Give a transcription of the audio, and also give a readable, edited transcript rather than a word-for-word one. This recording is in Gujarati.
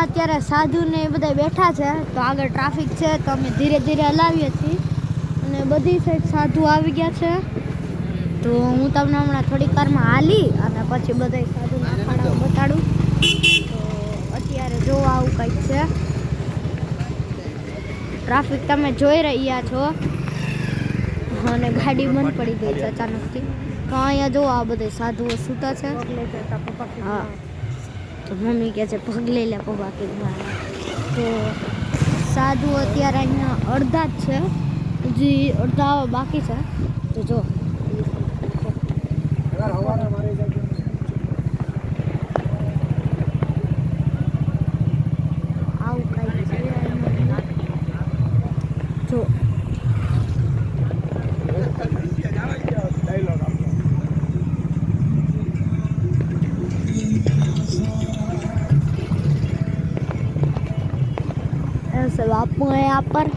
અત્યારે સાધુ ને એ બધા બેઠા છે તો આગળ ટ્રાફિક છે તો અમે ધીરે ધીરે હલાવીએ છીએ અને બધી સાઈડ સાધુ આવી ગયા છે તો હું તમને હમણાં થોડીક વારમાં હાલી અને પછી બધા સાધુના અખાડાઓ બતાડું તો અત્યારે જો આવું કંઈક છે ટ્રાફિક તમે જોઈ રહ્યા છો અને ગાડી બંધ પડી ગઈ છે અચાનકથી તો અહીંયા જો આ બધા સાધુઓ સૂતા છે હા તો મમ્મી કહે છે પગ લઈ લે પપ્પા કે તો સાધુ અત્યારે અહીંયા અડધા જ છે હજી અડધા બાકી છે તો જો આવું કાંઈ છે જો ऐसे बापू है यहाँ पर